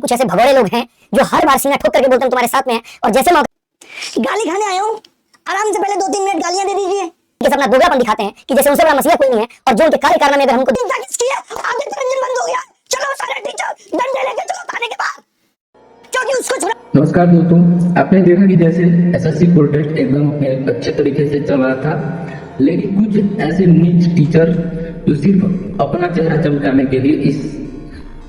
कुछ ऐसे भगोड़े लोग हैं जो हर बार सीना ठोक करके बोलते हैं तुम्हारे साथ में है, और जैसे मौका गाली खाने आया हूँ, आराम से पहले 2-3 मिनट गालियां दे दीजिए। जैसे अपना दोगलापन दिखाते हैं कि जैसे उनसे बड़ा मसीहा कोई नहीं है, और जो उनके कार्य कारनामे अगर हमको चिंता किसकी है? आगे तो रंजन बंद हो गया। चलो सारे टीचर डंडे लेके चलो थाने के बाहर, क्योंकि उसको छुड़ा। नमस्कार दोस्तों, आपने देखा कि जैसे एसएससी प्रोटेस्ट एकदम अपने अच्छे तरीके से चल रहा था, लेकिन कुछ ऐसे नीच टीचर जो सिर्फ अपना चेहरा चमकाने के लिए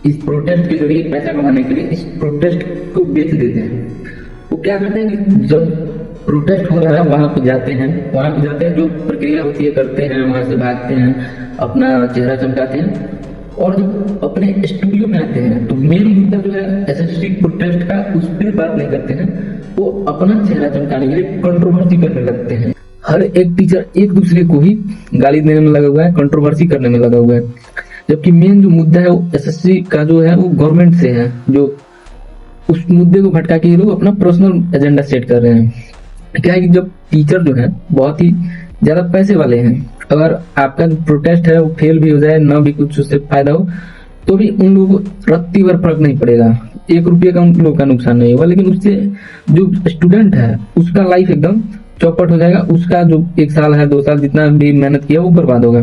इस प्रोटेस्ट के जरिए पैसा कमाने के लिए इस प्रोटेस्ट को बेच देते हैं। वो क्या करते हैं कि जब प्रोटेस्ट हो रहा है वहां पे जाते हैं, जो प्रक्रिया होती है करते हैं, वहां से भागते हैं, अपना चेहरा चमकाते हैं, और जब अपने स्टूडियो में आते हैं तो मेन मुद्दा जो है एसएससी प्रोटेस्ट का, उस पर बात नहीं करते हैं। वो अपना चेहरा चमकाने के लिए कंट्रोवर्सी करने लगते हैं। हर एक टीचर एक दूसरे को ही गाली देने में लगा हुआ है, कंट्रोवर्सी करने में लगा हुआ है, जबकि मेन जो मुद्दा है वो एसएससी का जो है वो गवर्नमेंट से है, जो उस मुद्दे को भटका के ये लोग अपना पर्सनल एजेंडा सेट कर रहे हैं। क्या है कि जब टीचर जो है बहुत ही ज्यादा पैसे वाले हैं, अगर आपका जो प्रोटेस्ट है वो फेल भी हो जाए, ना भी कुछ उससे फायदा हो, तो भी उन लोगों को रत्ती भर फर्क नहीं पड़ेगा, 1 रुपये का उन लोगों का नुकसान नहीं होगा, लेकिन उससे जो स्टूडेंट है उसका लाइफ एकदम चौपट हो जाएगा। उसका जो 1 साल है, 2 साल जितना भी मेहनत किया वो बर्बाद होगा।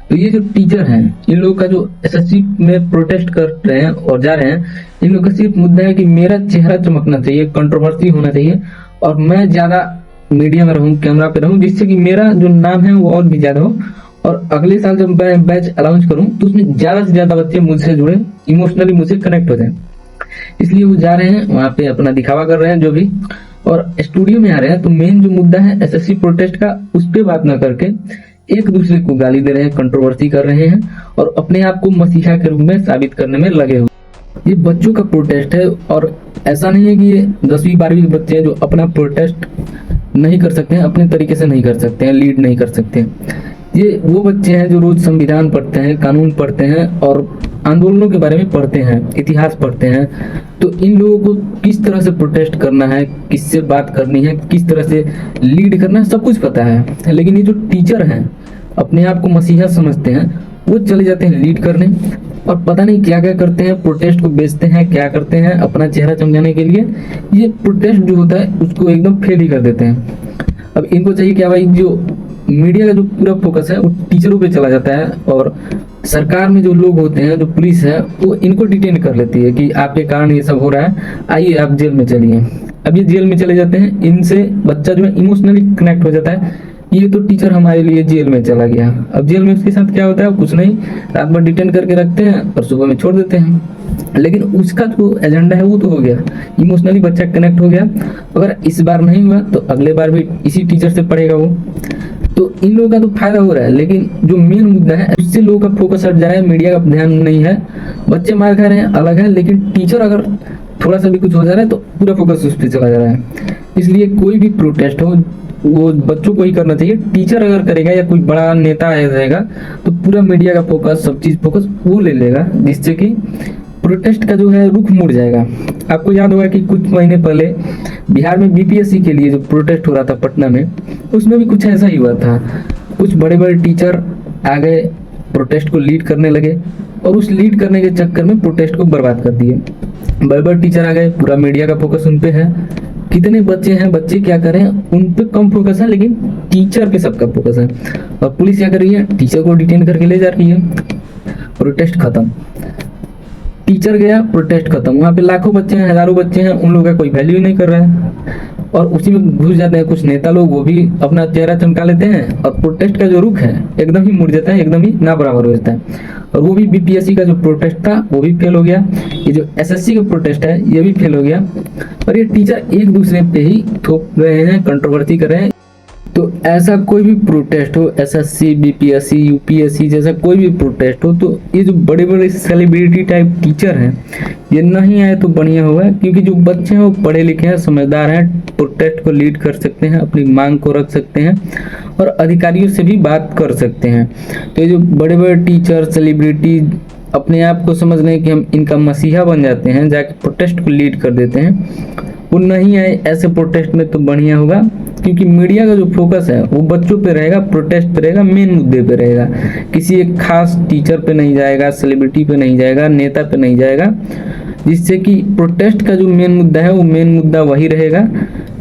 तो ये जो टीचर हैं, इन लोगों का जो एसएससी में प्रोटेस्ट कर रहे हैं और जा रहे हैं, इन लोगों का सिर्फ मुद्दा है कि मेरा चेहरा चमकना चाहिए, कंट्रोवर्सी होना चाहिए, और मैं ज्यादा मीडिया में रहूं, कैमरा पे रहूं, जिससे कि मेरा जो नाम है वो और भी ज्यादा हो, और अगले साल जब मैं बैच अनाउंस करूं तो उसमें ज्यादा से ज्यादा बच्चे मुझसे जुड़े, इमोशनली मुझसे कनेक्ट हो जाए। इसलिए वो जा रहे हैं वहां पे, अपना दिखावा कर रहे हैं जो भी, और स्टूडियो में आ रहे हैं। तो मेन जो मुद्दा है एसएससी प्रोटेस्ट का, उस पर बात न करके एक दूसरे को गाली दे रहे हैं, कंट्रोवर्सी कर रहे हैं, और अपने आप को मसीहा के रूप में साबित करने में लगे हुए। ये बच्चों का प्रोटेस्ट है, और ऐसा नहीं है कि ये 10वीं 12वीं के बच्चे हैं जो अपना प्रोटेस्ट नहीं कर सकते हैं, अपने तरीके से नहीं कर सकते हैं, लीड नहीं कर सकते हैं। ये वो बच्चे हैं जो रोज संविधान पढ़ते हैं, कानून पढ़ते हैं, और आंदोलनों के बारे में पढ़ते हैं, इतिहास पढ़ते हैं। तो इन लोगों को किस तरह से प्रोटेस्ट करना है, किससे बात करनी है, किस तरह से लीड करना है, सब कुछ पता है। लेकिन ये जो टीचर हैं, अपने आप को मसीहा समझते हैं, वो चले जाते हैं लीड करने, और पता नहीं क्या क्या करते हैं, प्रोटेस्ट को बेचते हैं, क्या करते हैं अपना चेहरा चमकाने के लिए। ये प्रोटेस्ट जो होता है उसको एकदम फेल ही कर देते हैं। अब इनको चाहिए क्या भाई, जो मीडिया का जो पूरा फोकस है वो टीचरों पे चला जाता है, और सरकार में जो लोग होते हैं, जो पुलिस है, वो इनको डिटेन कर लेती है कि आपके कारण ये सब हो रहा है, आइए आप जेल में चलिए। अब ये जेल में चले जाते हैं, इनसे बच्चा जो है इमोशनली कनेक्ट हो जाता है, ये तो टीचर हमारे लिए जेल में चला गया। अब जेल में उसके साथ क्या होता है, कुछ नहीं, रात भर डिटेन करके रखते हैं और सुबह में छोड़ देते हैं। लेकिन उसका जो एजेंडा है वो तो हो गया, इमोशनली बच्चा कनेक्ट हो गया। अगर इस बार नहीं हुआ तो अगले बार भी इसी टीचर से पढ़ेगा वो। तो इन लोगों का तो फायदा हो रहा है, लेकिन जो मेन मुद्दा है उससे लोगों का फोकस हट जा रहा है, मीडिया का ध्यान नहीं है। बच्चे मार खा रहे हैं अलग है, लेकिन टीचर अगर थोड़ा सा भी कुछ हो जा रहा है तो पूरा फोकस उस पर चला जा रहा है। इसलिए कोई भी प्रोटेस्ट हो वो बच्चों को ही करना चाहिए। टीचर अगर करेगा या कोई बड़ा नेता आ जाएगा तो पूरा मीडिया का फोकस, सब चीज फोकस वो ले लेगा, जिससे कि प्रोटेस्ट का जो है रुख मुड़ जाएगा। आपको याद होगा कि कुछ महीने पहले बिहार में बीपीएससी के लिए जो प्रोटेस्ट हो रहा था पटना में, उसमें भी कुछ ऐसा ही हुआ था। कुछ बड़े बड़े टीचर आ गए, प्रोटेस्ट को लीड करने लगे, और उस लीड करने के चक्कर में प्रोटेस्ट को बर्बाद कर दिए। बड़े बड़े टीचर आ गए, पूरा मीडिया का फोकस उन पे है। कितने बच्चे हैं, बच्चे क्या करें, उन पे कम फोकस है, लेकिन टीचर पे सबका फोकस है। और पुलिस क्या कर रही है, टीचर को डिटेन करके ले जा रही है। प्रोटेस्ट खत्म, टीचर गया, प्रोटेस्ट खत्म। वहां पे लाखों बच्चे हैं, हजारों बच्चे हैं, उन लोगों का कोई वैल्यू नहीं कर रहा है, और उसी में घुस जाते हैं कुछ नेता लोग, वो भी अपना चेहरा चमका लेते हैं, और प्रोटेस्ट का जो रुख है एकदम ही मुड़ जाता है, एकदम ही ना बराबर हो जाता है। और वो भी बीपीएससी का जो प्रोटेस्ट था वो भी फेल हो गया, ये जो एसएससी का प्रोटेस्ट है ये भी फेल हो गया, और ये टीचर एक दूसरे पे ही थोप रहे हैं, कंट्रोवर्सी कर रहे हैं। तो ऐसा कोई भी प्रोटेस्ट हो, एसएससी, बीपीएससी, यूपीएससी जैसा कोई भी प्रोटेस्ट हो, तो ये जो बड़े बड़े सेलिब्रिटी टाइप टीचर हैं ये नहीं आए तो बढ़िया होगा, क्योंकि जो बच्चे हैं वो पढ़े लिखे हैं, समझदार हैं, प्रोटेस्ट को लीड कर सकते हैं, अपनी मांग को रख सकते हैं, और अधिकारियों से भी बात कर सकते हैं। तो ये जो बड़े बड़े टीचर, सेलिब्रिटी अपने आप को समझ रहे हैं कि हम इनका मसीहा बन जाते हैं, जाके प्रोटेस्ट को लीड कर देते हैं, वो नहीं आए ऐसे प्रोटेस्ट में तो बढ़िया होगा क्योंकि मीडिया का जो फोकस है वो बच्चों पे रहेगा, प्रोटेस्ट पे रहेगा, मेन मुद्दे पे रहेगा, किसी एक खास टीचर पे नहीं जाएगा, सेलिब्रिटी पे नहीं जाएगा, नेता पे नहीं जाएगा, जिससे कि प्रोटेस्ट का जो मेन मुद्दा है वो मेन मुद्दा वही रहेगा,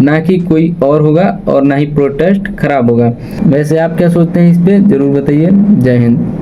ना कि कोई और होगा और ना ही प्रोटेस्ट खराब होगा। वैसे आप क्या सोचते हैं इस पे जरूर बताइए। जय हिंद।